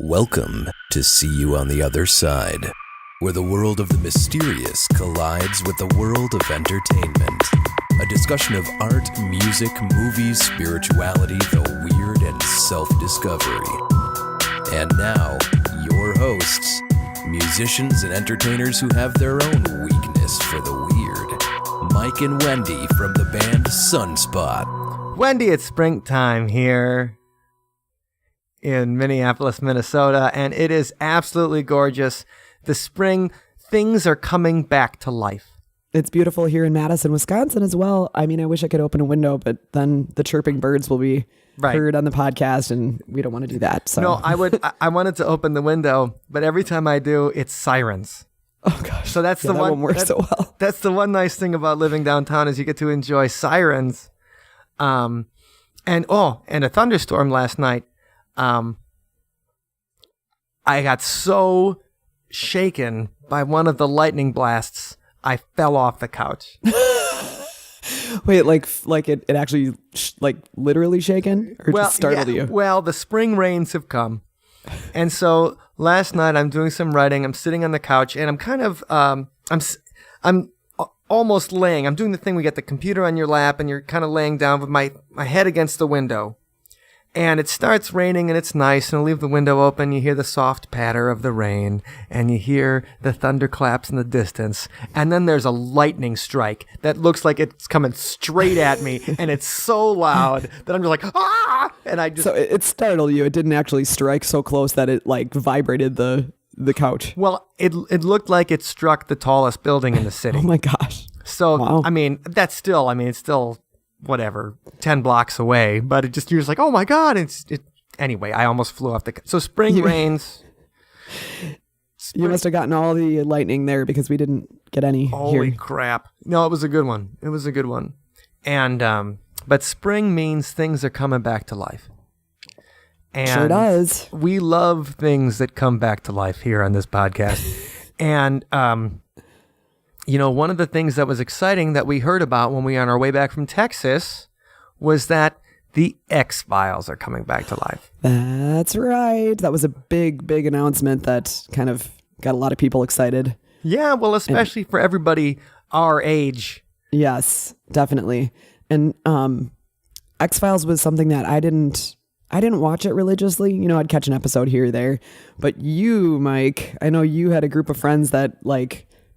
Welcome to See You on the Other Side, where the world of the mysterious collides with the world of entertainment. A discussion of art, music, movies, spirituality, the weird, and self-discovery. And now, your hosts, musicians and entertainers who have their own weakness for the weird, Mike and Wendy from the band Sunspot. Wendy, it's springtime here in Minneapolis, Minnesota, and it is absolutely gorgeous. The spring, things are coming back to life. It's beautiful here in Madison, Wisconsin as well. I mean, I wish I could open a window, but then the chirping birds will be heard on the podcast, and we don't want to do that. So. No, I wanted to open the window, but every time I do, it's sirens. Oh gosh. So that's that one works so well. That's the one nice thing about living downtown is you get to enjoy sirens. And a thunderstorm last night. I got so shaken by one of the lightning blasts, I fell off the couch. Wait, like it actually literally shaken, or just startled you? Well, the spring rains have come, and so last night I'm doing some writing. I'm sitting on the couch, and I'm kind of I'm almost laying. I'm doing the thing we get the computer on your lap, and you're kind of laying down with my head against the window. And it starts raining, and it's nice, and I leave the window open. You hear the soft patter of the rain, and you hear the thunderclaps in the distance. And then there's a lightning strike that looks like it's coming straight at me, and it's so loud that I'm just like, ah! And I just... So it startled you. It didn't actually strike so close that it vibrated the couch. Well, it looked like it struck the tallest building in the city. Oh my gosh. So, wow. It's still... whatever, 10 blocks away, but you're just like, oh my God. Anyway, I almost flew off so spring rains. You must have gotten all the lightning there because we didn't get any. Holy here. crap. No, it was a good one. And, but spring means things are coming back to life. And sure does. We love things that come back to life here on this podcast. And, one of the things that was exciting that we heard about when we were on our way back from Texas was that the X-Files are coming back to life. That's right. That was a big, big announcement that kind of got a lot of people excited. Yeah, well, especially for everybody our age. Yes, definitely. And X-Files was something that I didn't watch it religiously. I'd catch an episode here or there. But you, Mike, I know you had a group of friends that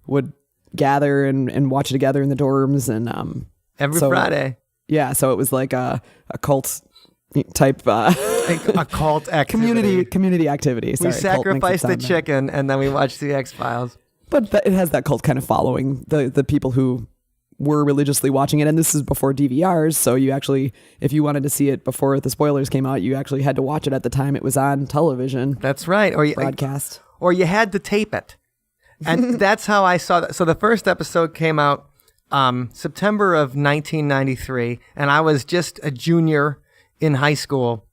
would gather and watch it together in the dorms, and every Friday. Yeah, so it was like a cult type a cult activity. community activity. Sorry, we sacrificed the chicken and then we watched the X-Files. But it has that cult kind of following, the people who were religiously watching it, and this is before DVRs, so you actually, if you wanted to see it before the spoilers came out, you actually had to watch it at the time it was on television. That's right. Or broadcast. Or you had to tape it. And that's how I saw that. So the first episode came out September of 1993, and I was just a junior in high school.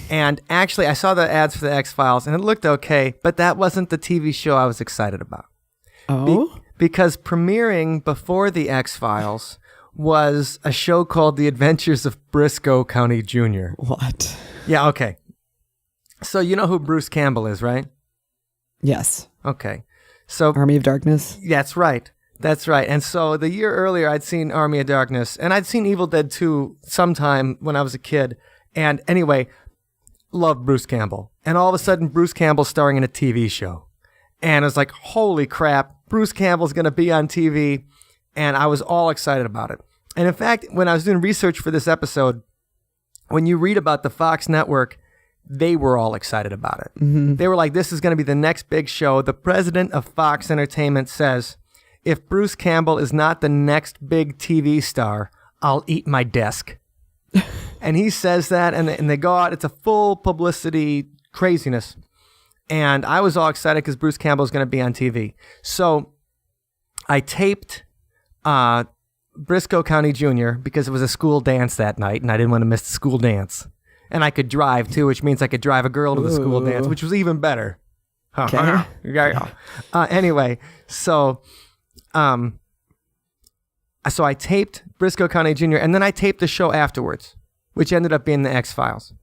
And actually, I saw the ads for the X-Files, and it looked okay, but that wasn't the TV show I was excited about. Oh? Because premiering before the X-Files was a show called The Adventures of Briscoe County Jr. What? Yeah, okay. So you know who Bruce Campbell is, right? Yes. Okay. So Army of Darkness? That's right. And so the year earlier, I'd seen Army of Darkness, and I'd seen Evil Dead 2 sometime when I was a kid. And anyway, loved Bruce Campbell. And all of a sudden, Bruce Campbell's starring in a TV show. And I was like, holy crap, Bruce Campbell's going to be on TV. And I was all excited about it. And in fact, when I was doing research for this episode, when you read about the Fox network, they were all excited about it. Mm-hmm. They were like, this is going to be the next big show. The president of Fox Entertainment says, if Bruce Campbell is not the next big TV star, I'll eat my desk. And he says that, and they go out. It's a full publicity craziness. And I was all excited because Bruce Campbell is going to be on TV. So I taped Briscoe County Jr. because it was a school dance that night, and I didn't want to miss the school dance. And I could drive, too, which means I could drive a girl to the school dance, which was even better. Okay. Anyway, so I taped Briscoe County Jr., and then I taped the show afterwards, which ended up being the X-Files.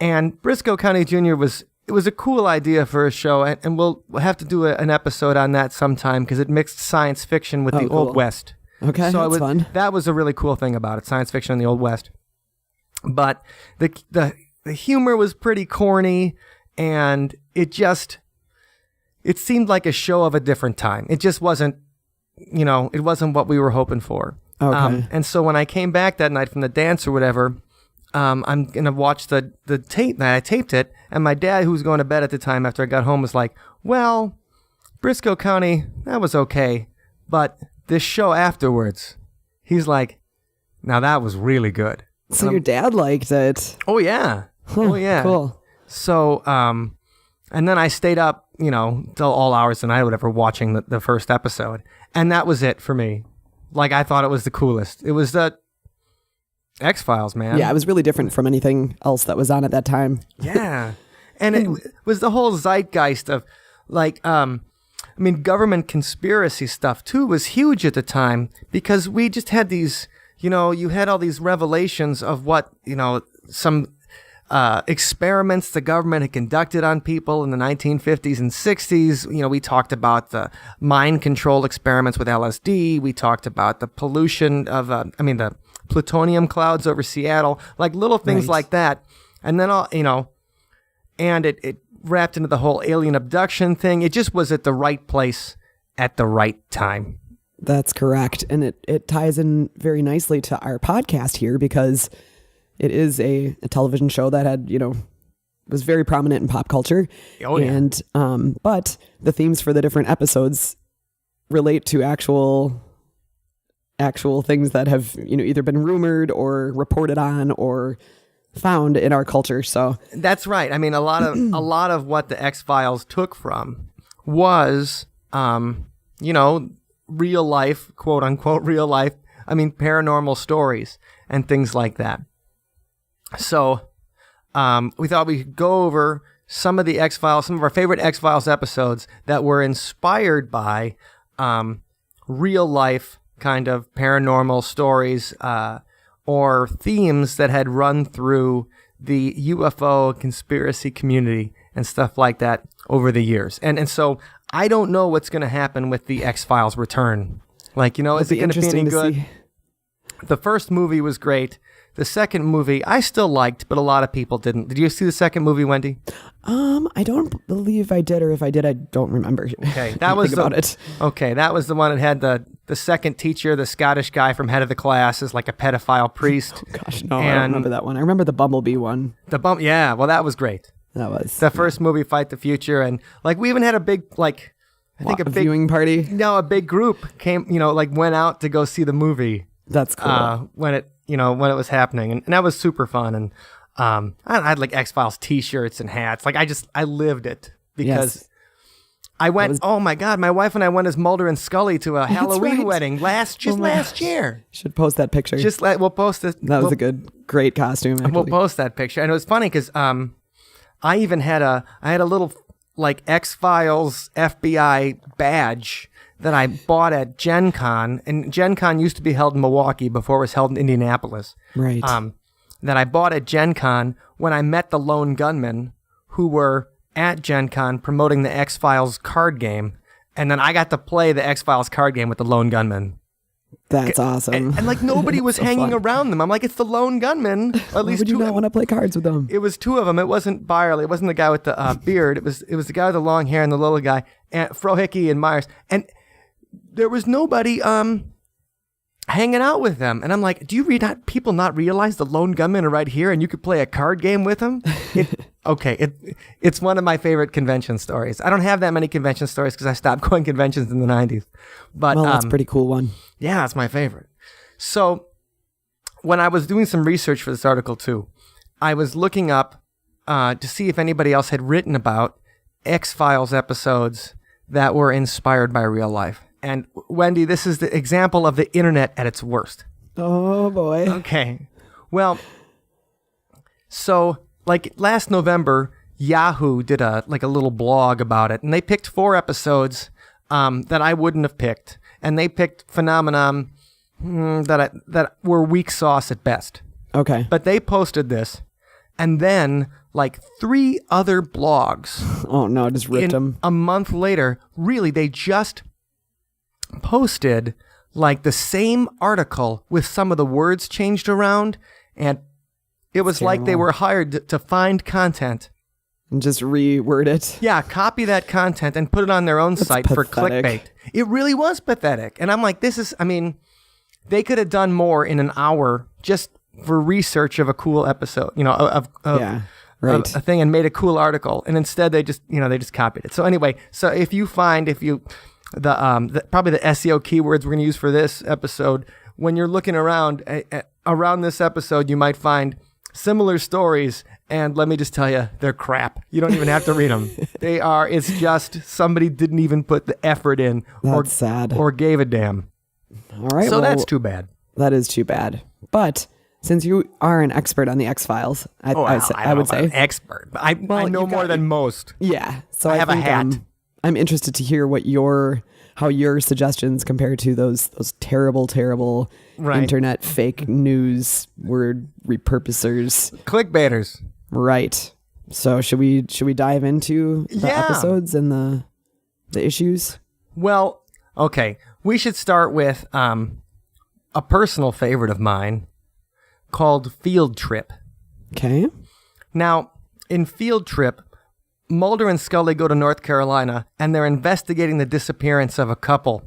And Briscoe County Jr. was it was a cool idea for a show, and we'll have to do an episode on that sometime because it mixed science fiction with the cool. Old West. Okay, so that's fun. That was a really cool thing about it, science fiction in the Old West. But the humor was pretty corny, and it seemed like a show of a different time. It just wasn't, it wasn't what we were hoping for. Okay. And so when I came back that night from the dance or whatever, I'm going to watch the tape. I taped it, and my dad, who was going to bed at the time after I got home, was like, well, Briscoe County, that was okay. But this show afterwards, he's like, now that was really good. So your dad liked it. Oh, yeah. Oh, yeah. Cool. So, and then I stayed up, till all hours of the night or whatever, watching the first episode. And that was it for me. Like, I thought it was the coolest. It was the X-Files, man. Yeah, it was really different from anything else that was on at that time. Yeah. And it was the whole zeitgeist of, like, government conspiracy stuff, too, was huge at the time because we just had these, you had all these revelations of what, some experiments the government had conducted on people in the 1950s and 60s. We talked about the mind control experiments with LSD. We talked about the pollution of, the plutonium clouds over Seattle, like little things Right. like that. And then, and it wrapped into the whole alien abduction thing. It just was at the right place at the right time. That's correct. And it ties in very nicely to our podcast here because it is a television show that had, was very prominent in pop culture. Oh, yeah. And, but the themes for the different episodes relate to actual things that have, either been rumored or reported on or found in our culture. So That's right. A lot of what the X-Files took from was, real life, quote unquote, real life, paranormal stories and things like that. So, we thought we could go over some of the X-Files, some of our favorite X-Files episodes that were inspired by, real life kind of paranormal stories, or themes that had run through the UFO conspiracy community and stuff like that over the years. And so I don't know what's going to happen with the X-Files return. Like, is it going to be any good? See. The first movie was great. The second movie I still liked, but a lot of people didn't. Did you see the second movie, Wendy? I don't believe I did, or if I did, I don't remember. Okay, that was about it. Okay, that was the one that had the second teacher, the Scottish guy from Head of the Class, is like a pedophile priest. Gosh, no, I don't remember that one. I remember the Bumblebee one. Yeah, well, that was great. That was The first movie, Fight the Future, and like we even had a big a big viewing party. No, a big group came, went out to go see the movie. That's cool. When it was happening, and that was super fun. And I had like X-Files T-shirts and hats. Like I lived it because Yes. I went. Oh my God, my wife and I went as Mulder and Scully to a Halloween right. wedding last year. Should post that picture. We'll post it. That was a great costume. Actually. We'll post that picture, and it was funny because I even had a little like X-Files FBI badge that I bought at Gen Con, and Gen Con used to be held in Milwaukee before it was held in Indianapolis. Right. That I bought at Gen Con when I met the Lone Gunmen who were at Gen Con promoting the X-Files card game, and then I got to play the X-Files card game with the Lone Gunmen. That's awesome. And like nobody was So hanging fun. around them. I'm like, it's the Lone Gunmen. At Why least would you two. not want to play cards with them? It was two of them. It wasn't Byerly. It wasn't the guy with the beard. It was the guy with the long hair and the little guy, and Frohickey and Myers. And there was nobody hanging out with them. And I'm like, do you people not realize the Lone Gunmen are right here and you could play a card game with them? It's one of my favorite convention stories. I don't have that many convention stories because I stopped going conventions in the 90s. But Well, that's a pretty cool one. yeah, that's my favorite. So when I was doing some research for this article too, I was looking up to see if anybody else had written about X-Files episodes that were inspired by real life. And Wendy, this is the example of the internet at its worst. Oh boy. Okay. Well, so like last November, Yahoo did a little blog about it, and they picked 4 episodes that I wouldn't have picked, and they picked phenomenon that were weak sauce at best. Okay. But they posted this, and then like 3 other blogs. Oh no, just ripped them. A month later, really, they just posted like the same article with some of the words changed around, and it was like they were hired to find content. And just reword it. Yeah, copy that content and put it on their own site for clickbait. It really was pathetic. And I'm like, they could have done more in an hour just for research of a cool episode, of a thing, and made a cool article. And instead they just copied it. So anyway, probably the SEO keywords we're going to use for this episode, when you're looking around this episode, you might find similar stories, and let me just tell you, they're crap. You don't even have to read them. It's just somebody didn't even put the effort in. That's sad. Or gave a damn. All right. So that's too bad. That is too bad. But since you are an expert on the X-Files, I would say. An expert. I know more than most. Yeah. So I have think a hat. I'm interested to hear how your suggestions compare to those terrible internet fake news word repurposers, clickbaiters. Right. So should we dive into the episodes and the issues? Well, okay. We should start with a personal favorite of mine called Field Trip. Okay. Now, in Field Trip, Mulder and Scully go to North Carolina, and they're investigating the disappearance of a couple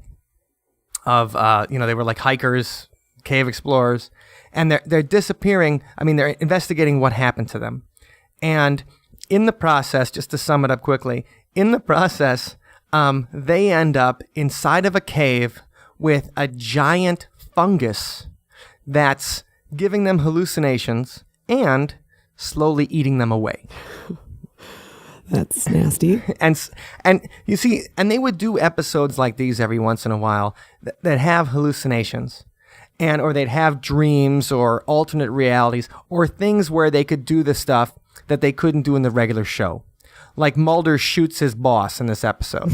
of, they were like hikers, cave explorers, and they're disappearing. I mean, they're investigating what happened to them. And in the process, just to sum it up quickly, they end up inside of a cave with a giant fungus that's giving them hallucinations and slowly eating them away. That's nasty. And you see, and they would do episodes like these every once in a while that have hallucinations, or they'd have dreams or alternate realities or things where they could do the stuff that they couldn't do in the regular show. Like Mulder shoots his boss in this episode,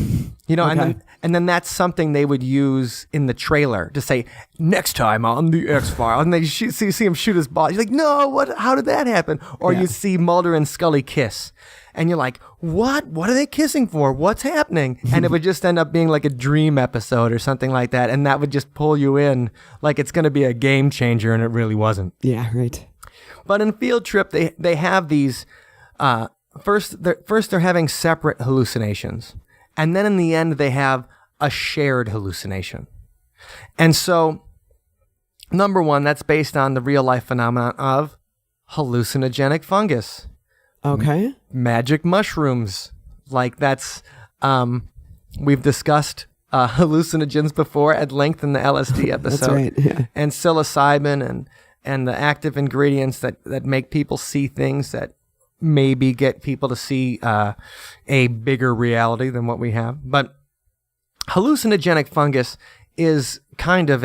okay. and then that's something they would use in the trailer to say, next time on the X-Files, and they see him shoot his boss. You're like, no, what? How did that happen? Or you see Mulder and Scully kiss, and you're like, what? What are they kissing for? What's happening? And it would just end up being like a dream episode or something like that, and that would just pull you in like it's going to be a game changer, and it really wasn't. Yeah, right. But in Field Trip, they have these. First, they're having separate hallucinations, and then in the end, they have a shared hallucination. And so, number one, that's based on the real life phenomenon of hallucinogenic fungus. Okay. Magic mushrooms. Like that's, we've discussed hallucinogens before at length in the LSD episode. That's right. Yeah. And psilocybin and the active ingredients that make people see things that maybe get people to see a bigger reality than what we have. But hallucinogenic fungus is kind of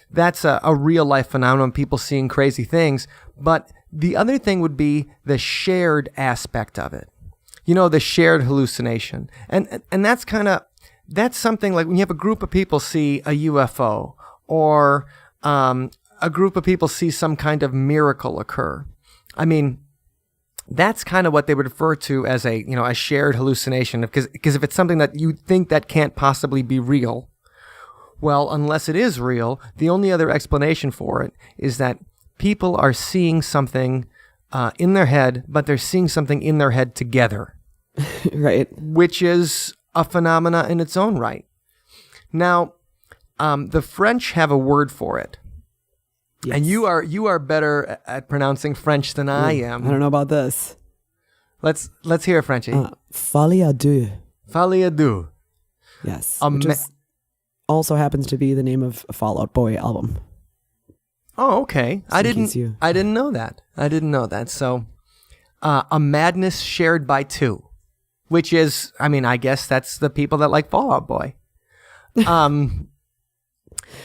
that's a real life phenomenon, people seeing crazy things. But the other thing would be the shared aspect of it. The shared hallucination. And that's something like when you have a group of people see a UFO or a group of people see some kind of miracle occur. I mean, that's kind of what they would refer to as a shared hallucination, because if it's something that you think that can't possibly be real, well, unless it is real, the only other explanation for it is that people are seeing something in their head, but they're seeing something in their head together. Right. Which is a phenomena in its own right. Now, the French have a word for it. Yes. And you are better at pronouncing French than I am. I don't know about this. Let's hear it, Frenchie. Folie à deux. Folie à deux. Yes. Which also happens to be the name of a Fall Out Boy album. Oh, okay. I didn't know that. So, a madness shared by two, which is, I guess that's the people that like Fall Out Boy.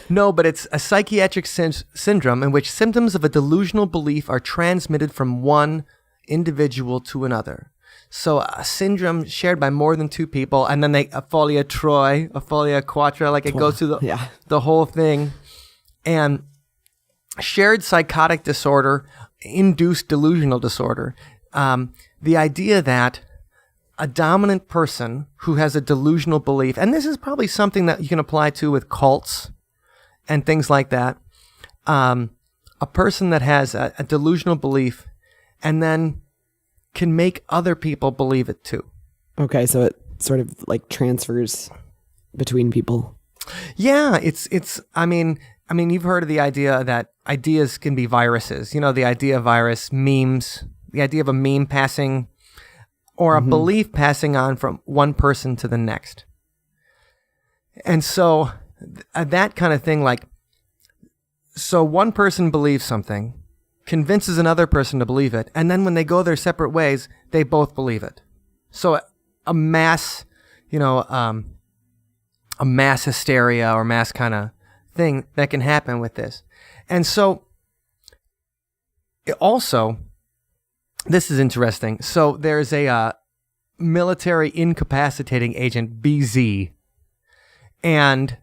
No, but it's a psychiatric syndrome in which symptoms of a delusional belief are transmitted from one individual to another. So a syndrome shared by more than two people, and then a folie à trois, a folie à quatre, like it goes through the whole thing. And shared psychotic disorder, induced delusional disorder, the idea that a dominant person who has a delusional belief, and this is probably something that you can apply to with cults and things like that, a person that has a delusional belief and then can make other people believe it too. Okay, so it sort of like transfers between people. Yeah, I mean, you've heard of the idea that ideas can be viruses. You know, the idea of virus, memes, the idea of a meme passing or a belief passing on from one person to the next. And so that kind of thing, like, so one person believes something, convinces another person to believe it, and then when they go their separate ways, they both believe it. So a mass, a mass hysteria or mass kind of thing that can happen with this. And so also, this is interesting. So there's a military incapacitating agent, BZ, and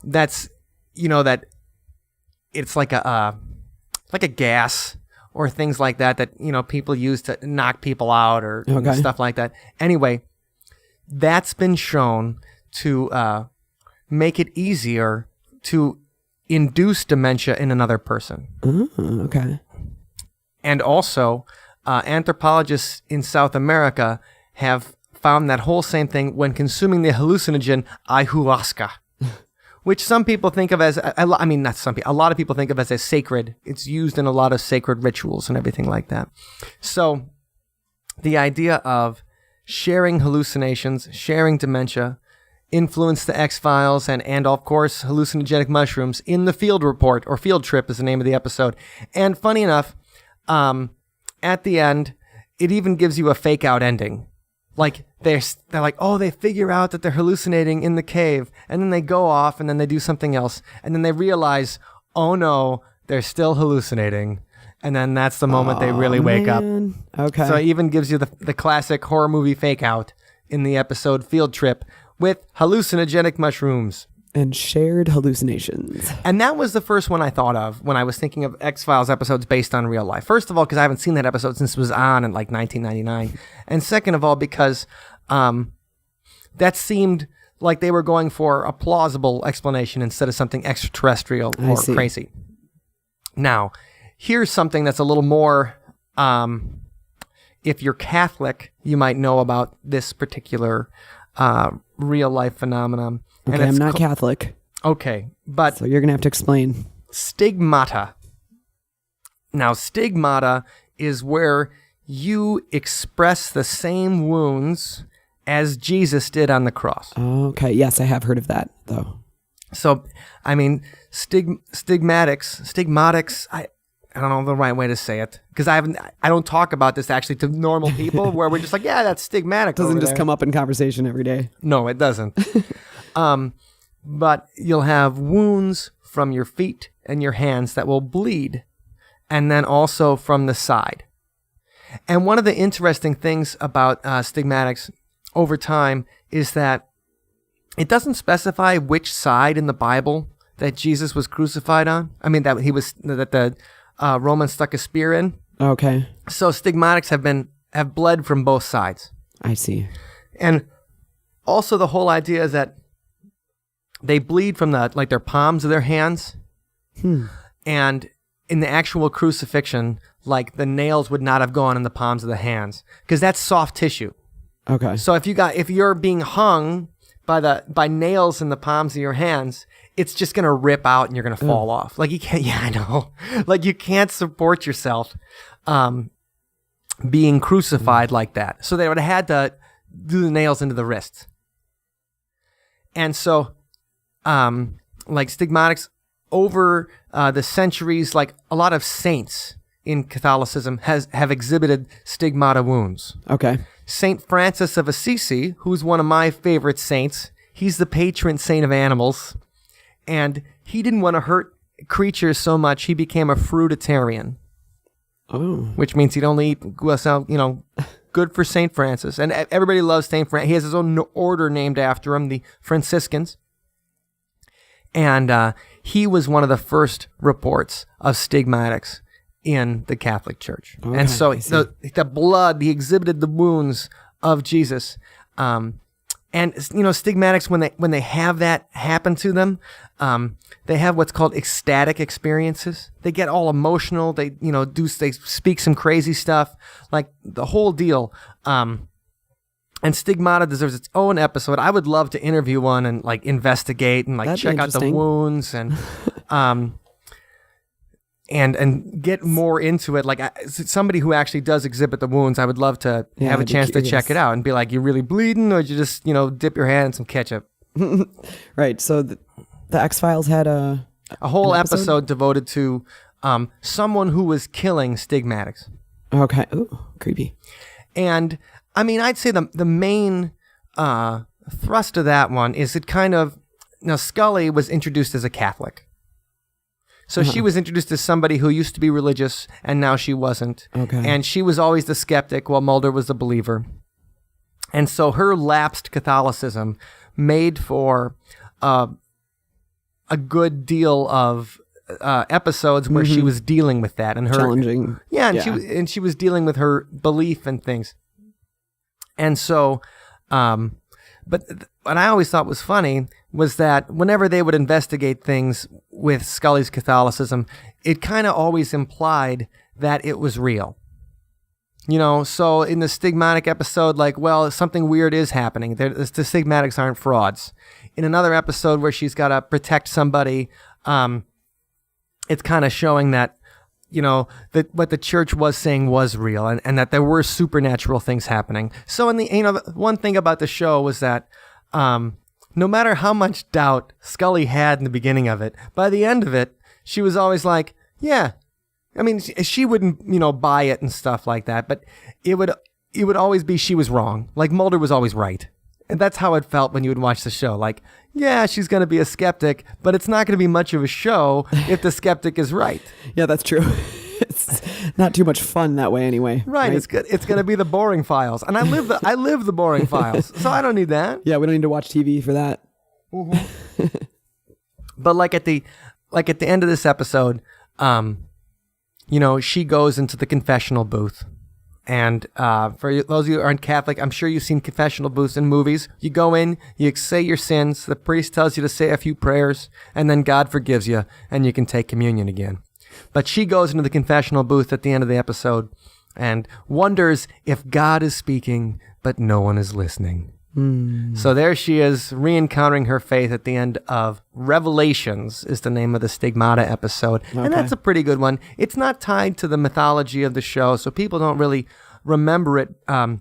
that's, that it's like a gas or things like that people use to knock people out or stuff like that. Anyway, that's been shown to make it easier to induce dementia in another person. Okay. And also, anthropologists in South America have found that whole same thing when consuming the hallucinogen ayahuasca, which some people think of as, not some people, a lot of people think of as sacred. It's used in a lot of sacred rituals and everything like that. So the idea of sharing hallucinations, sharing dementia, influenced the X-Files and of course, hallucinogenic mushrooms in the Field Report, or Field Trip is the name of the episode. And funny enough, at the end, it even gives you a fake out ending. Like they're like, oh, they figure out that they're hallucinating in the cave, and then they go off and then they do something else, and then they realize, oh no, they're still hallucinating. And then that's the moment they really wake up. Okay. So it even gives you the classic horror movie fake out in the episode Field Trip with hallucinogenic mushrooms. And shared hallucinations. And that was the first one I thought of when I was thinking of X-Files episodes based on real life. First of all, because I haven't seen that episode since it was on in like 1999. And second of all, because that seemed like they were going for a plausible explanation instead of something extraterrestrial or crazy. Now, here's something that's a little more, if you're Catholic, you might know about this particular real life phenomenon. Okay, I'm not Catholic. Okay, but... So you're going to have to explain. Stigmata. Now, stigmata is where you express the same wounds as Jesus did on the cross. Okay, yes, I have heard of that, though. So, stigmatics, I don't know the right way to say it, because I don't talk about this actually to normal people where we're just like, yeah, that's stigmatic. Doesn't just come up in conversation every day. No, it doesn't. But you'll have wounds from your feet and your hands that will bleed, and then also from the side. And one of the interesting things about stigmatics over time is that it doesn't specify which side in the Bible that Jesus was crucified on. I mean, that the Romans stuck a spear in. Okay. So stigmatics have bled from both sides. I see. And also the whole idea is that they bleed from their palms of their hands. And in the actual crucifixion, like the nails would not have gone in the palms of the hands because that's soft tissue. Okay. So if you're being hung by nails in the palms of your hands, it's just going to rip out and you're going to fall off. Like you can't, yeah, I know. Like you can't support yourself being crucified like that. So they would have had to do the nails into the wrists. And so, like stigmatics over the centuries, like a lot of saints in Catholicism have exhibited stigmata wounds. Okay. Saint Francis of Assisi, who's one of my favorite saints, he's the patron saint of animals, and he didn't want to hurt creatures so much he became a fruitarian. Oh. Which means he'd only eat, good for Saint Francis. And everybody loves Saint Francis. He has his own order named after him, the Franciscans. And he was one of the first reports of stigmatics in the Catholic Church. Okay, And so I see. the blood, he exhibited the wounds of Jesus. And stigmatics, when they have that happen to them, they have what's called ecstatic experiences. They get all emotional. They they speak some crazy stuff, like the whole deal. And Stigmata deserves its own episode. I would love to interview one and like investigate and like That'd be check out the interesting. wounds and get more into it. Like somebody who actually does exhibit the wounds, I would love to Yeah, have a I'd be chance to curious. check it out and be like, you really bleeding, or did you just dip your hand in some ketchup? Right. So the X-Files had A whole An episode? episode devoted to someone who was killing stigmatics. Okay. Ooh, creepy. And I mean, I'd say the main thrust of that one is it kind of, Scully was introduced as a Catholic. So she was introduced as somebody who used to be religious and now she wasn't. Okay. And she was always the skeptic while Mulder was the believer. And so her lapsed Catholicism made for a good deal of episodes where she was dealing with that and her Challenging. yeah, and she was dealing with her belief and things. And so, but what I always thought was funny was that whenever they would investigate things with Scully's Catholicism, it kind of always implied that it was real. So in the Stigmatic episode, like, well, something weird is happening. The Stigmatics aren't frauds. In another episode where she's got to protect somebody, it's kind of showing that, that what the church was saying was real and that there were supernatural things happening. So in the, one thing about the show was that, no matter how much doubt Scully had in the beginning of it, by the end of it, she was always like, yeah, I mean, she wouldn't, buy it and stuff like that, but it would always be she was wrong. Like Mulder was always right. And that's how it felt when you would watch the show. Like, yeah, she's going to be a skeptic, but it's not going to be much of a show if the skeptic is right. Yeah, that's true. It's not too much fun that way anyway. Right. It's good. It's going to be the boring files. And I live the boring files. So I don't need that. Yeah, we don't need to watch TV for that. But like at the end of this episode, she goes into the confessional booth. And for those of you who aren't Catholic, I'm sure you've seen confessional booths in movies. You go in, you say your sins, the priest tells you to say a few prayers, and then God forgives you, and you can take communion again. But she goes into the confessional booth at the end of the episode and wonders if God is speaking, but no one is listening. So there she is, re-encountering her faith at the end of Revelations is the name of the Stigmata episode. Okay. And that's a pretty good one. It's not tied to the mythology of the show, so people don't really remember it a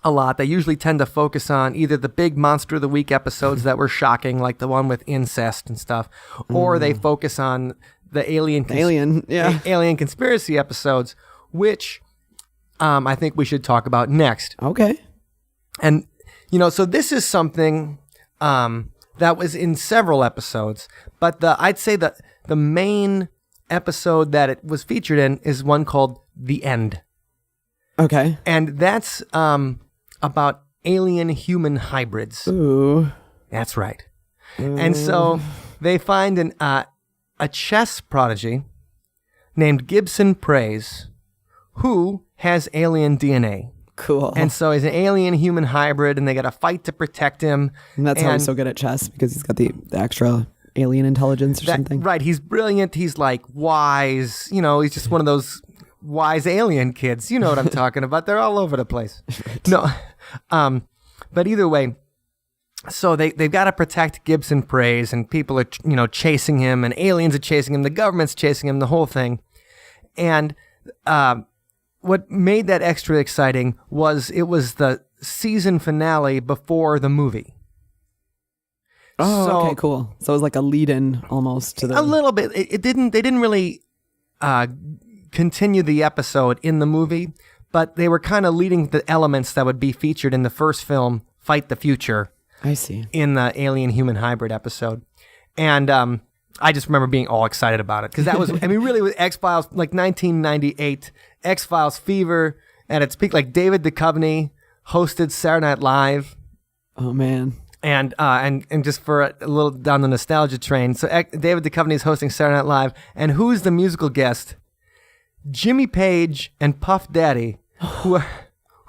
lot. They usually tend to focus on either the big Monster of the Week episodes that were shocking, like the one with incest and stuff, or they focus on the alien conspiracy episodes, which I think we should talk about next. Okay. And so this is something that was in several episodes, but I'd say that the main episode that it was featured in is one called The End. Okay. And that's about alien-human hybrids. Ooh. That's right. And so they find a chess prodigy named Gibson Praise who has alien DNA. Cool. And so he's an alien-human hybrid, and they got to fight to protect him. And that's how he's so good at chess, because he's got the extra alien intelligence or something. Right. He's brilliant. He's like wise. He's just one of those wise alien kids. You know what I'm talking about. They're all over the place. Right. No. But either way, so they've got to protect Gibson Praise, and people are, chasing him, and aliens are chasing him. The government's chasing him, the whole thing. And what made that extra exciting was it was the season finale before the movie. Oh, So- okay, cool. So it was like a lead-in almost to the... A little bit. They didn't really continue the episode in the movie, but they were kind of leading the elements that would be featured in the first film, Fight the Future, I see. in the alien-human hybrid episode. And I just remember being all excited about it, because that was, really with X-Files, like 1998, X-Files fever at its peak. Like David Duchovny hosted Saturday Night Live. Oh, man. And just for a little down the nostalgia train, so David Duchovny is hosting Saturday Night Live, and who's the musical guest? Jimmy Page and Puff Daddy, who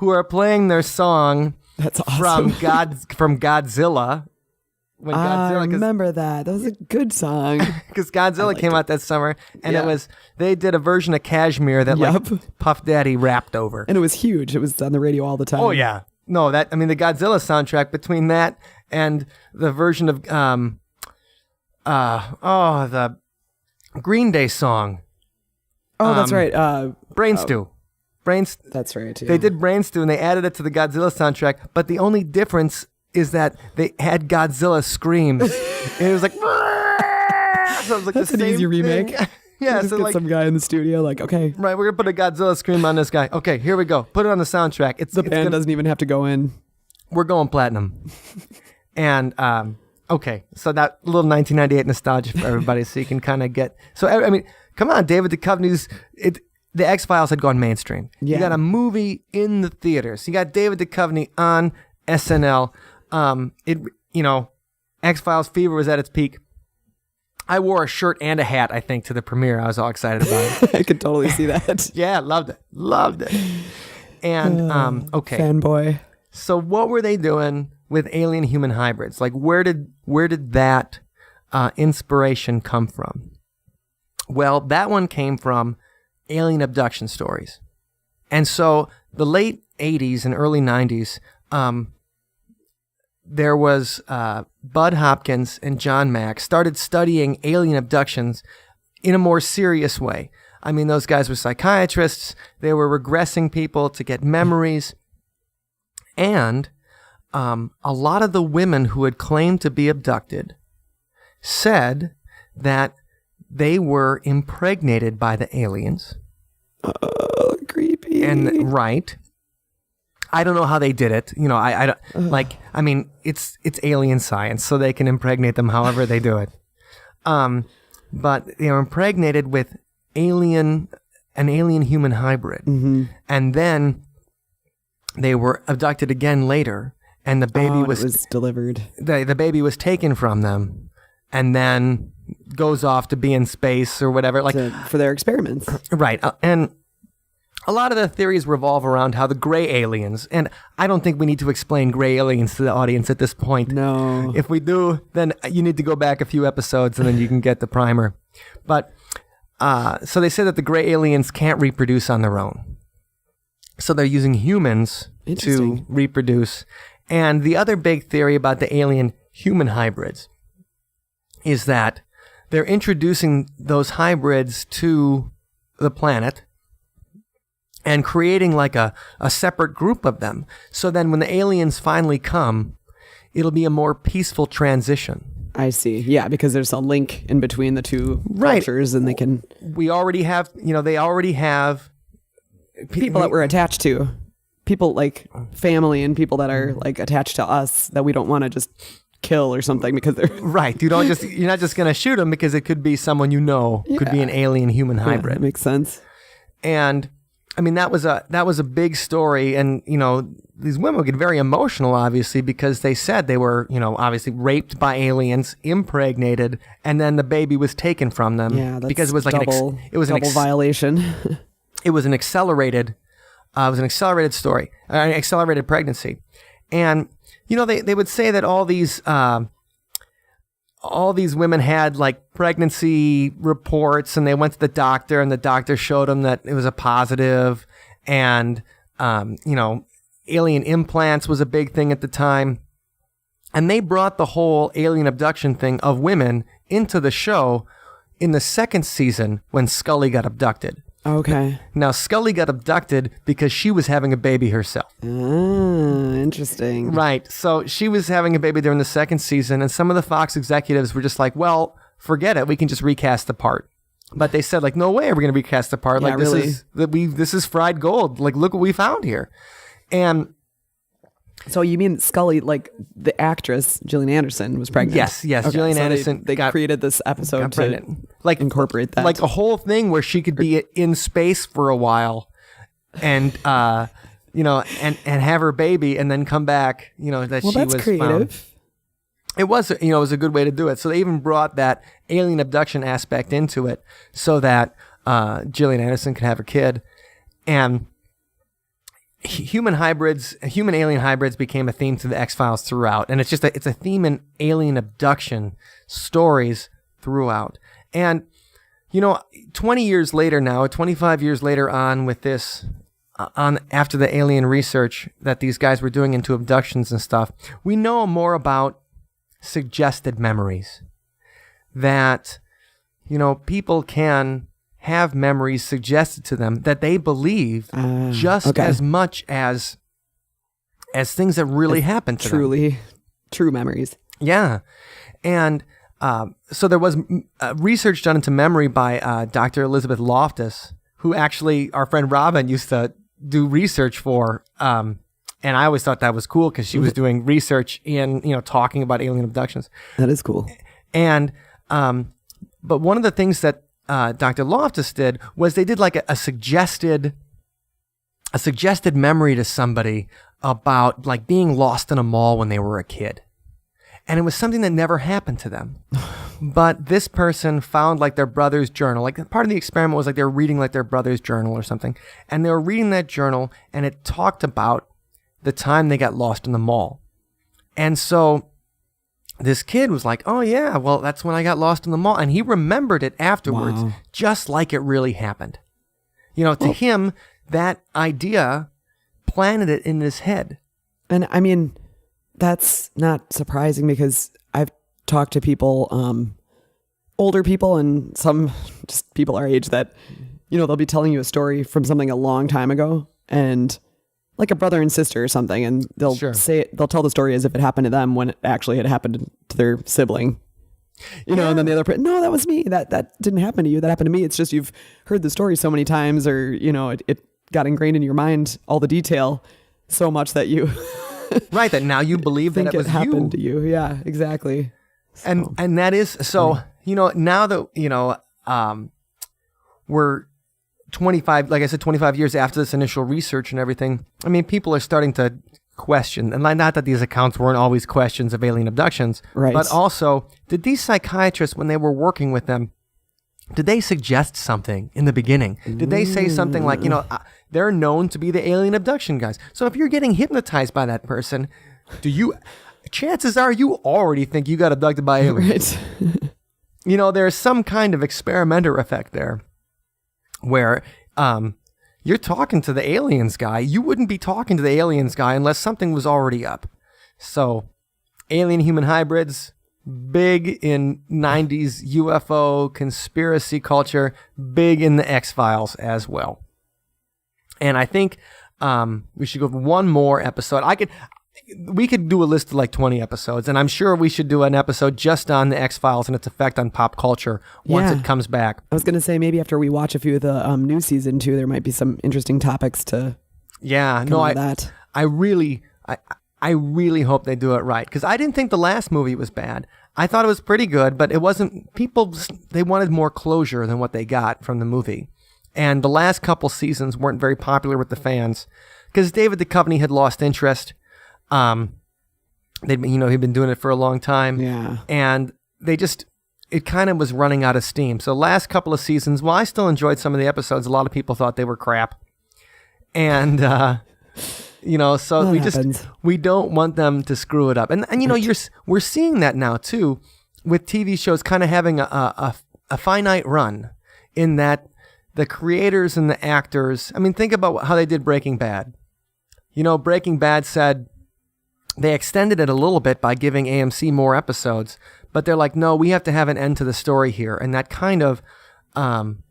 are playing their song That's awesome. from Godzilla. When I Godzilla, remember that. That was a good song. because Godzilla came out that summer, and Yeah. they did a version of Kashmir that Yep. like Puff Daddy rapped over. And it was huge. It was on the radio all the time. Oh yeah, no, the Godzilla soundtrack, between that and the version of the Green Day song, Oh, that's right. Brain Stew. That's right. Yeah. They did Brain Stew and they added it to the Godzilla soundtrack, but the only difference is that they had Godzilla screams. And it was like, so it was like That's the an same easy remake. thing. Yeah, Just so get like, some guy in the studio like, okay, right, we're gonna put a Godzilla scream on this guy. Okay, here we go. Put it on the soundtrack. the band doesn't even have to go in. We're going platinum. And okay, so that little 1998 nostalgia for everybody, so you can kind of get. So I mean, come on, David Duchovny's the X-Files had gone mainstream. Yeah. You got a movie in the theaters. You got David Duchovny on SNL. X-Files fever was at its peak. I wore a shirt and a hat, I think, to the premiere. I was all excited about it. I could totally see that. Yeah, loved it. And okay, Fanboy. so what were they doing with alien human hybrids? Like, where did that inspiration come from? Well, that one came from alien abduction stories. And so the late 80s and early 90s, there was Bud Hopkins and John Mack started studying alien abductions in a more serious way. I mean, those guys were psychiatrists. They were regressing people to get memories. And a lot of the women who had claimed to be abducted said that they were impregnated by the aliens. Oh, creepy. And right. I don't know how they did it. You know, I don't I mean, it's alien science, so they can impregnate them however they do it. But they were impregnated with an alien human hybrid. Mm-hmm. And then they were abducted again later, and the baby it was delivered. the baby was taken from them, and then goes off to be in space or whatever. Like, For their experiments. right. And a lot of the theories revolve around how the gray aliens, and I don't think we need to explain gray aliens to the audience at this point. No. If we do, then you need to go back a few episodes and then you can get the primer. But so they say that the gray aliens can't reproduce on their own. So they're using humans to Interesting. reproduce. And the other big theory about the alien human hybrids is that they're introducing those hybrids to the planet and creating like a separate group of them. So then when the aliens finally come, it'll be a more peaceful transition. I see. Yeah, because there's a link in between the two Right. cultures, and they can They already have people that we're attached to, people like family and people that are like attached to us that we don't want to just kill or something because they're right. You're not just going to shoot them because it could be someone could be an alien human Yeah, hybrid. that makes sense. And I mean, that was a big story. And, these women would get very emotional, obviously, because they said they were, obviously raped by aliens, impregnated, and then the baby was taken from them. Yeah, that's because it was like double an violation. it was an accelerated story, an accelerated pregnancy. And, they would say that all these women had like pregnancy reports, and they went to the doctor, and the doctor showed them that it was a positive, and, alien implants was a big thing at the time. And they brought the whole alien abduction thing of women into the show in the second season when Scully got abducted. Okay. Now, Scully got abducted because she was having a baby herself. Interesting. Right. So she was having a baby during the second season, and some of the Fox executives were just like, well, forget it. We can just recast the part. But they said, like, no way are we going to recast the part. Yeah, like, really. this is fried gold. Like, look what we found here. And So you mean Scully, like the actress Gillian Anderson, was pregnant? Yes, Gillian so Anderson They got- created this episode got to pregnant. Like, incorporate that. like a whole thing where she could be in space for a while, and and have her baby, and then come back. That well, she that's was creative. found. It was, it was a good way to do it. So they even brought that alien abduction aspect into it, so that Gillian Anderson could have a kid. And human alien hybrids became a theme to the X-Files throughout. And it's a theme in alien abduction stories throughout. And, 20 years later now, 25 years later on with this, after the alien research that these guys were doing into abductions and stuff, we know more about suggested memories. That, people can have memories suggested to them that they believe just as much as things that really happened to them. Truly true memories. Yeah. And so there was research done into memory by Dr. Elizabeth Loftus, who actually our friend Robin used to do research for. And I always thought that was cool because she was doing research in, talking about alien abductions. That is cool. And, but one of the things that Dr. Loftus did was they did like a suggested memory to somebody about like being lost in a mall when they were a kid. And it was something that never happened to them. But this person found like their brother's journal. Like part of the experiment was like they were reading like their brother's journal or something. And they were reading that journal and it talked about the time they got lost in the mall. And so this kid was like, oh yeah, well that's when I got lost in the mall. And he remembered it afterwards, just like it really happened. To him, that idea planted it in his head. And I mean, that's not surprising because I've talked to people, older people and some just people our age that, they'll be telling you a story from something a long time ago and like a brother and sister or something. And they'll they'll tell the story as if it happened to them when it actually had happened to their sibling, and then the other person, no, that was me. That didn't happen to you. That happened to me. It's just, you've heard the story so many times or, it got ingrained in your mind, all the detail so much that you right, that now you believe that it was happened to you. Yeah, exactly. So. And that is so. Now that we're 25, like I said, 25 years after this initial research and everything. I mean, people are starting to question, and not that these accounts weren't always questions of alien abductions, right? But also, did these psychiatrists, when they were working with them, did they suggest something in the beginning? Did they say something like, they're known to be the alien abduction guys. So if you're getting hypnotized by that person, chances are you already think you got abducted by aliens. Right. There's some kind of experimenter effect there where you're talking to the aliens guy. You wouldn't be talking to the aliens guy unless something was already up. So alien human hybrids, big in 90s UFO conspiracy culture, big in the X-Files as well. And I think we should go with one more episode. We could do a list of like 20 episodes, and I'm sure we should do an episode just on the X-Files and its effect on pop culture once it comes back. I was going to say maybe after we watch a few of the new season too, there might be some interesting topics to that. I really hope they do it right, because I didn't think the last movie was bad. I thought it was pretty good, but it wasn't. They wanted more closure than what they got from the movie. And the last couple seasons weren't very popular with the fans because David Duchovny had lost interest. He'd been doing it for a long time. Yeah. And it kind of was running out of steam. So last couple of seasons, while I still enjoyed some of the episodes, a lot of people thought they were crap. And, we don't want them to screw it up. And we're seeing that now too, with TV shows kind of having a finite run in that the creators and the actors, I mean, think about how they did Breaking Bad. Breaking Bad said they extended it a little bit by giving AMC more episodes, but they're like, no, we have to have an end to the story here. And that kind of, and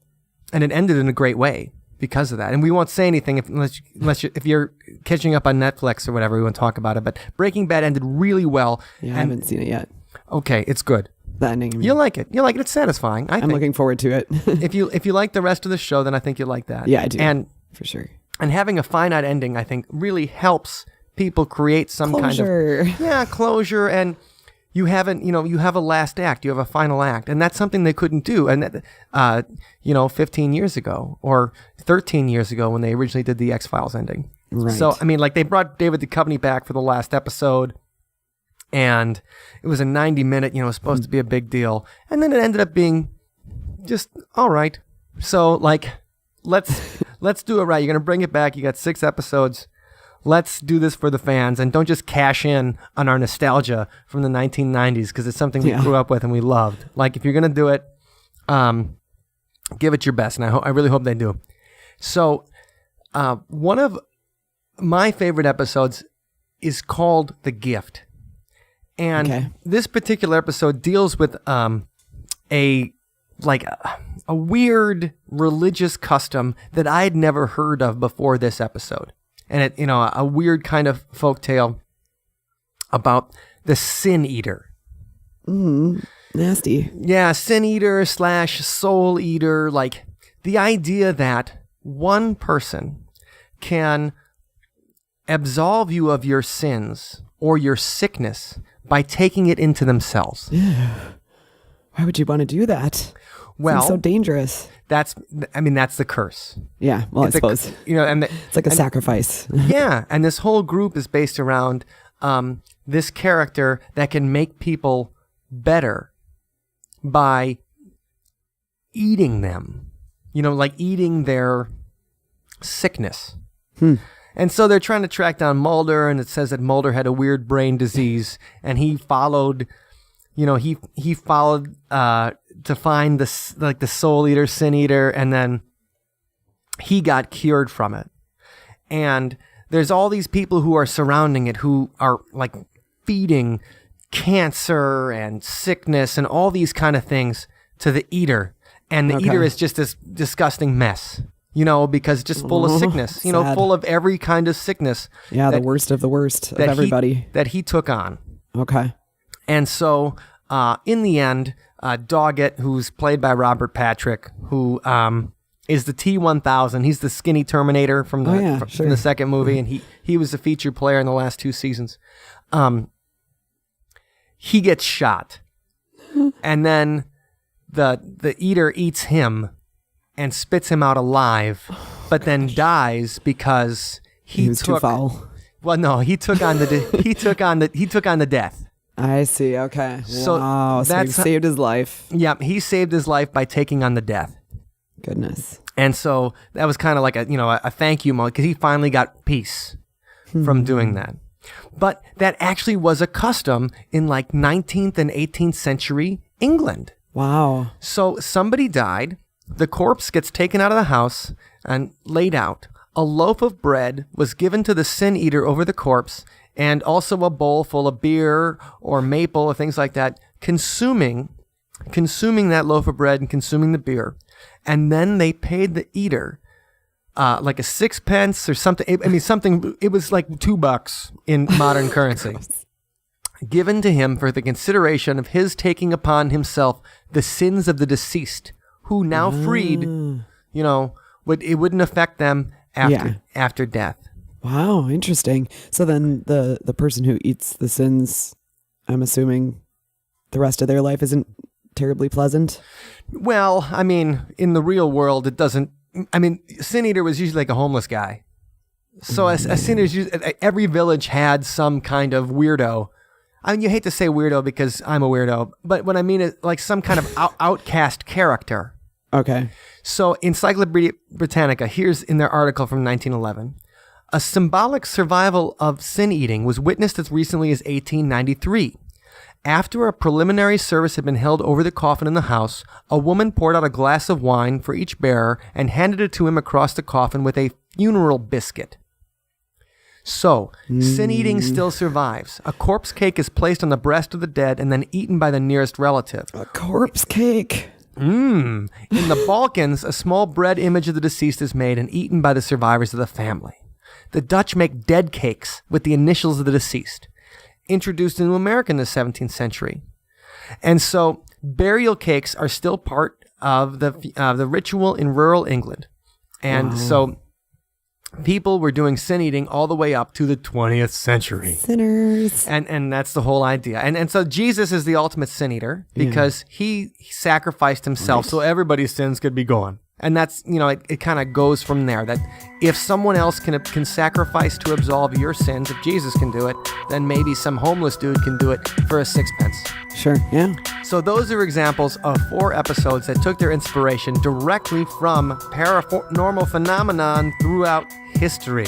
it ended in a great way because of that. And we won't say anything if you're catching up on Netflix or whatever, we won't talk about it. But Breaking Bad ended really well. Yeah, I haven't seen it yet. Okay, it's good. The ending. You'll like it. It's satisfying. I'm looking forward to it. If you like the rest of the show, then I think you'll like that. Yeah, I do. And for sure. And having a finite ending, I think, really helps people create some closure. Kind of closure. And you have a last act, you have a final act, and that's something they couldn't do. And 15 years ago or 13 years ago when they originally did the X-Files ending. Right. So I mean, like, they brought David Duchovny back for the last episode. And it was a 90-minute, supposed to be a big deal. And then it ended up being just all right. So like, let's do it right. You're going to bring it back. You got 6 episodes. Let's do this for the fans, and don't just cash in on our nostalgia from the 1990s, because it's something we grew up with and we loved. Like, if you're going to do it, give it your best, and I really hope they do. So one of my favorite episodes is called The Gift. And this particular episode deals with a weird religious custom that I had never heard of before this episode. And it, a weird kind of folktale about the sin eater. Nasty. Yeah, sin eater / soul eater. Like, the idea that one person can absolve you of your sins or your sickness by taking it into themselves. Why would you want to do that? Well, seems so dangerous. That's the curse. Yeah, well, I suppose. It's like a sacrifice. Yeah, and this whole group is based around this character that can make people better by eating them. Like eating their sickness. And so they're trying to track down Mulder, and it says that Mulder had a weird brain disease, and he followed, he followed to find the soul eater, sin eater, and then he got cured from it. And there's all these people who are surrounding it who are like feeding cancer and sickness and all these kind of things to the eater. And the eater is just this disgusting mess, because it's just full of sickness, sad. Full of every kind of sickness. Yeah, the worst of the worst of everybody. That he took on. Okay. And so in the end, Doggett, who's played by Robert Patrick, who is the T-1000. He's the skinny Terminator from the second movie, and he was a featured player in the last 2 seasons. He gets shot, and then the eater eats him and spits him out alive, but then dies because he was too foul. Well, no, he took on the death. I see. Okay. So wow. So he saved his life. Yeah, he saved his life by taking on the death. Goodness. And so that was kind of like a thank you moment, because he finally got peace from doing that. But that actually was a custom in like 19th and 18th century England. Wow. So somebody died, the corpse gets taken out of the house and laid out. A loaf of bread was given to the sin eater over the corpse, and also a bowl full of beer or maple or things like that, consuming that loaf of bread and consuming the beer. And then they paid the eater like a 6 pence or something. It was like $2 in modern currency, given to him for the consideration of his taking upon himself the sins of the deceased, who now freed, it wouldn't affect them after death. Wow, interesting. So then the person who eats the sins, I'm assuming the rest of their life isn't terribly pleasant? Well, in the real world, it doesn't. Sin Eater was usually like a homeless guy. So a Sin Eater, every village had some kind of weirdo. You hate to say weirdo because I'm a weirdo, but what I mean is like some kind of outcast character. Okay. So Encyclopedia Britannica, here's in their article from 1911. A symbolic survival of sin eating was witnessed as recently as 1893. After a preliminary service had been held over the coffin in the house, a woman poured out a glass of wine for each bearer and handed it to him across the coffin with a funeral biscuit. So, sin eating still survives. A corpse cake is placed on the breast of the dead and then eaten by the nearest relative. A corpse cake? In the Balkans, a small bread image of the deceased is made and eaten by the survivors of the family. The Dutch make dead cakes with the initials of the deceased, introduced into America in the 17th century. And so burial cakes are still part of the ritual in rural England. And so people were doing sin eating all the way up to the 20th century. Sinners. And that's the whole idea. And so Jesus is the ultimate sin eater because he sacrificed himself so everybody's sins could be gone. And that's, it kind of goes from there, that if someone else can sacrifice to absolve your sins, if Jesus can do it, then maybe some homeless dude can do it for a sixpence. Sure, yeah. So those are examples of 4 episodes that took their inspiration directly from paranormal phenomenon throughout history.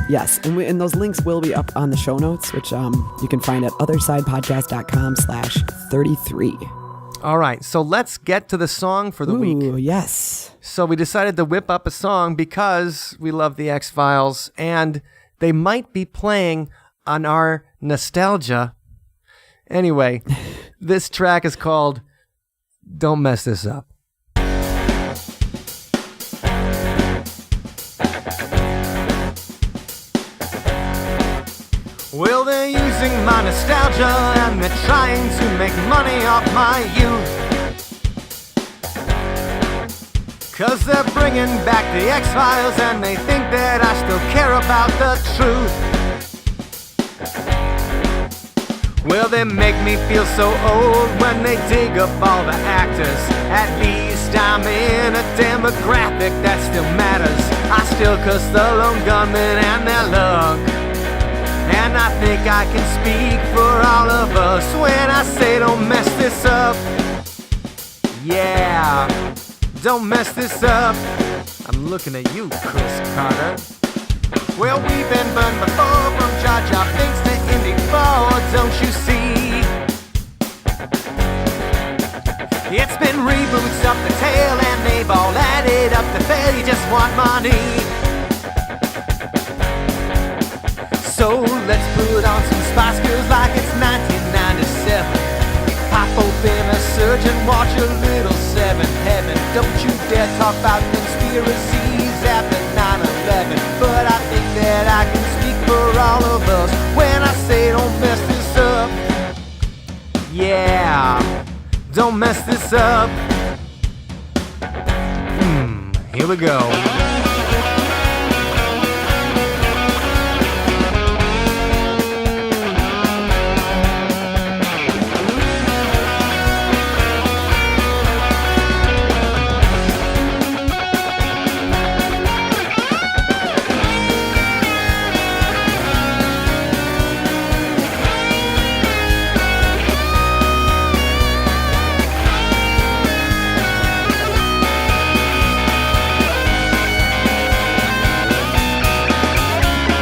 Yes, and those links will be up on the show notes, which you can find at othersidepodcast.com/33. All right, so let's get to the song for the week. Yes. So we decided to whip up a song because we love the X-Files, and they might be playing on our nostalgia. Anyway, this track is called Don't Mess This Up. Well, they're using my nostalgia and they're trying to make money off my youth. 'Cause they're bringing back the X-Files and they think that I still care about the truth. Well, they make me feel so old when they dig up all the actors. At least I'm in a demographic that still matters. I still cuss the lone gunmen and their luck. And I think I can speak for all of us when I say don't mess this up. Yeah, don't mess this up. I'm looking at you, Chris Carter. Well, we've been burned before, from Jar Jar Binks to Indy 4, don't you see? It's been reboots up the tail and they've all added up to fail. You just want money. So let's put on some Spice Girls like it's 1997. Pop open a surge and watch a little Seventh Heaven. Don't you dare talk about conspiracies after 9/11. But I think that I can speak for all of us when I say don't mess this up. Yeah, don't mess this up. Here we go.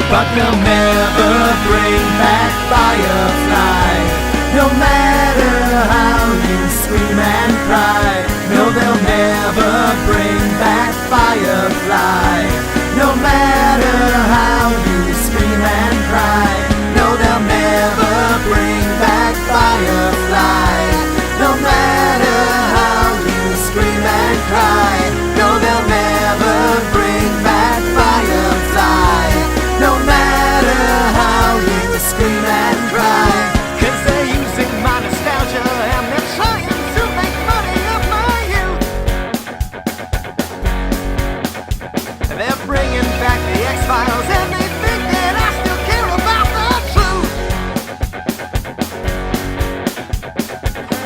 But they'll never bring back Firefly, no matter how you scream and cry. No, they'll never bring back Firefly, no matter how you scream and cry. No, they'll never bring back Firefly, no matter how you scream and cry. No, they'll never bring back Firefly, no matter how you scream and cry. 'Cause they're using my nostalgia and they're trying to make money off my youth. They're bringing back the X-Files and they think that I still care about the truth.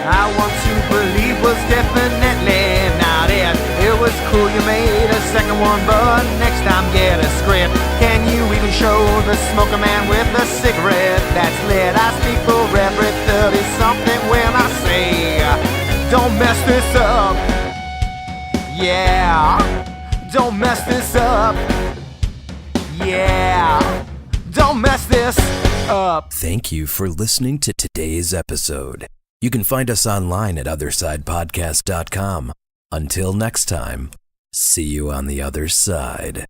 I want to believe was definitely not it. It was cool you made a second one, but next time get a script. Can you even show the smoker man with a cigarette that's lit? I speak for every 30-something when I say don't mess this up. Yeah, don't mess this up. Yeah, don't mess this up. Thank you for listening to today's episode. You can find us online at othersidepodcast.com. Until next time, see you on the other side.